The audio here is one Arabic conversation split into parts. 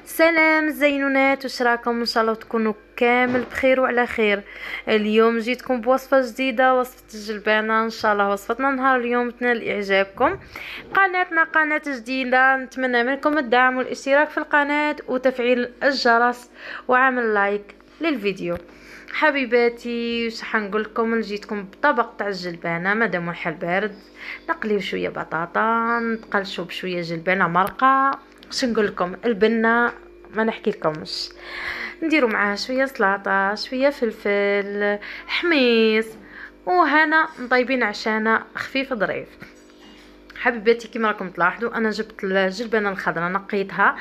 سلام زينونات، واش راكم؟ ان شاء الله تكونوا كامل بخير وعلى خير. اليوم جيتكم بوصفه جديده، وصفه الجلبانه. ان شاء الله وصفتنا نهار اليوم تنال اعجابكم. قناتنا قناه جديده، نتمنى منكم الدعم والاشتراك في القناه وتفعيل الجرس وعمل لايك للفيديو. حبيباتي، واش حنقول لكم؟ جيتكم بطبق تاع الجلبانه مادام الحال بارد. نقليو شويه بطاطا، نقلشو بشويه جلبانه مرقه. واش نقول لكم؟ البنه ما نحكي لكمش. نديرو معاها شويه سلطه، شويه فلفل حميص، وهنا مطيبين عشانا خفيف ظريف. حبيباتي، كيما راكم تلاحظوا انا جبت الجلبانه الخضراء نقيتها.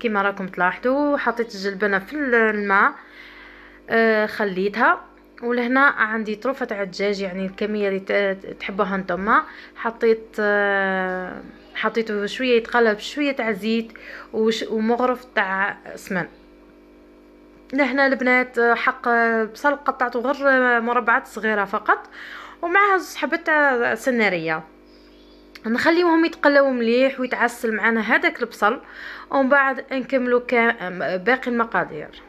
كيما راكم تلاحظوا حطيت الجلبانه في الماء، خليتها. ولهنا عندي طروفه تاع الدجاج، يعني الكميه اللي تحبوها نتوما. حطيته شويه يتقلب شويه تاع زيت ومغرف تاع سمن. لهنا البنات حق بصل قطعته غير مربعات صغيره فقط، ومعها زوج حبات تاع سناريه. نخليوهم يتقلوا مليح ويتعسل معنا هذاك البصل، ومن بعد نكملوا باقي المقادير.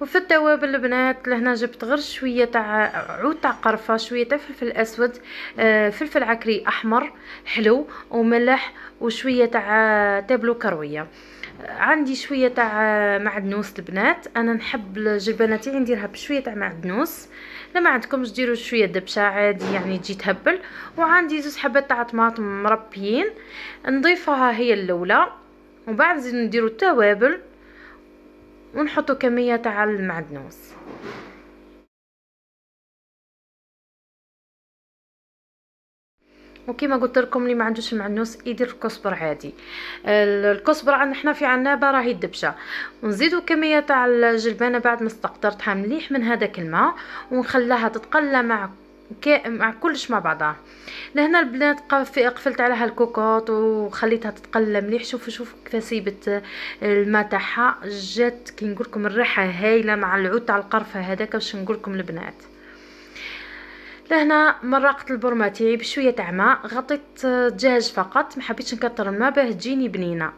وفي التوابل البنات لهنا جبت غير شويه تاع عود تاع قرفه، شويه تاع فلفل اسود، فلفل عكري احمر حلو، وملح، وشويه تاع تابلو كرويه. عندي شويه تاع معدنوس البنات، انا نحب الجلبانه تاعي نديرها بشويه تاع معدنوس. لما عندكمش ديروا شويه دبشه عادي يعني تجي تهبل. وعندي زوج حبات تاع طماطم مربيين نضيفها هي الاولى، وبعد نزيد نديروا التوابل ونحطوا كميه تاع المعدنوس. وكما قلت لكم اللي ما عندوش المعدنوس يدير الكزبر عادي. الكزبر عندنا حنا في عنابه راهي الدبشه. ونزيدوا كميه تاع الجلبانه بعد ما استقطرتها مليح من هذاك الماء، ونخليها تتقلى مع كلش مع بعضها. لهنا البنات قفلت عليها الكوكوط وخليتها تتقلى مليح. شوفوا كيف سيبت الماء تاعها، جات كي نقول لكم الريحه هايله مع العود تاع القرفه هذاك. واش نقول لكم البنات؟ لهنا مرقت البرمه تاعي بشويه تاع ماء، غطيت دجاج فقط، ما حبيتش نكثر الماء باه تجيني بنينه.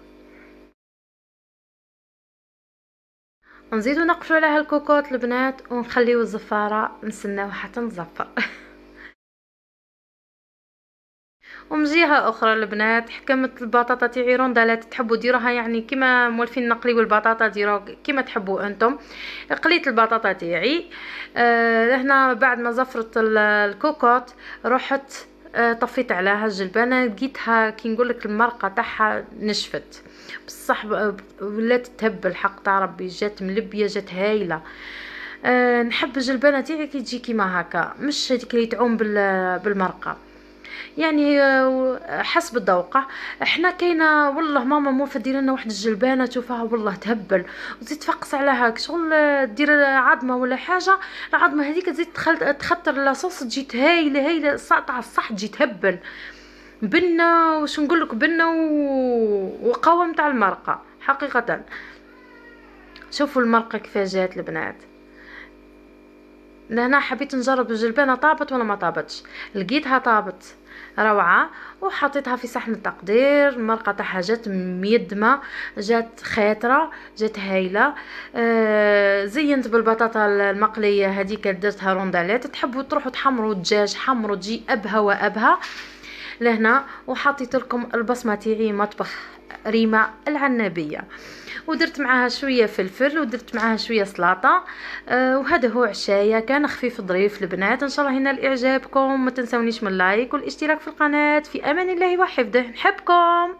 نزيدو نقفلوا عليها الكوكوط البنات، ونخليو الزفاره نستناو حتى نزفر. ومن جهه اخرى البنات حكمت البطاطا تاعي روندالات، تحبوا ديروها يعني كيما مولفين نقليو البطاطا ديروها كيما تحبوا انتم. قليت البطاطا تاعي. لهنا بعد ما زفرت الكوكوط رحت طفيت عليها الجلبانه، لقيتها كي نقول لك المرقه تاعها نشفت بصح، ولات تهبل حق تاع ربي، جات ملبيه جات هايله. نحب الجلبانه تاعي كي تجي كيما هكا، مش هذيك اللي تعوم بالمرقه يعني. حسب الذوقه. احنا كاينه والله ماما موفى دير لنا واحد الجلبانه تشوفها والله تهبل، وتزيد تفقس عليها شغل دير عظمه ولا حاجه. العظمه هذيك تزيد تخطر لاصوص تجي هايله تاع الصح تجي تهبل بنه. واش نقول لك؟ بنه وقوام تاع المرقه حقيقه. شوفوا المرقه كيف جات البنات. لهنا حبيت نجرب الجلبانه طابت ولا ما طابتش، لقيتها طابت روعه. وحطيتها في صحن التقدير. المرقه تاعها جات ميدمه، جات خاطره، جات هايله. زينت بالبطاطا المقليه هذيك درتها روندالات. تحبوا تروحوا تحمروا الدجاج حمروا تجي ابها وابها لهنا. وحطيت لكم البصمه تاعي مطبخ ريما العنابيه، ودرت معاها شويه فلفل، ودرت معاها شويه سلطه. وهذا هو عشايا كان خفيف ظريف البنات. ان شاء الله ينال اعجابكم. ما تنسونيش من اللايك والاشتراك في القناه. في امان الله وحفظه، نحبكم.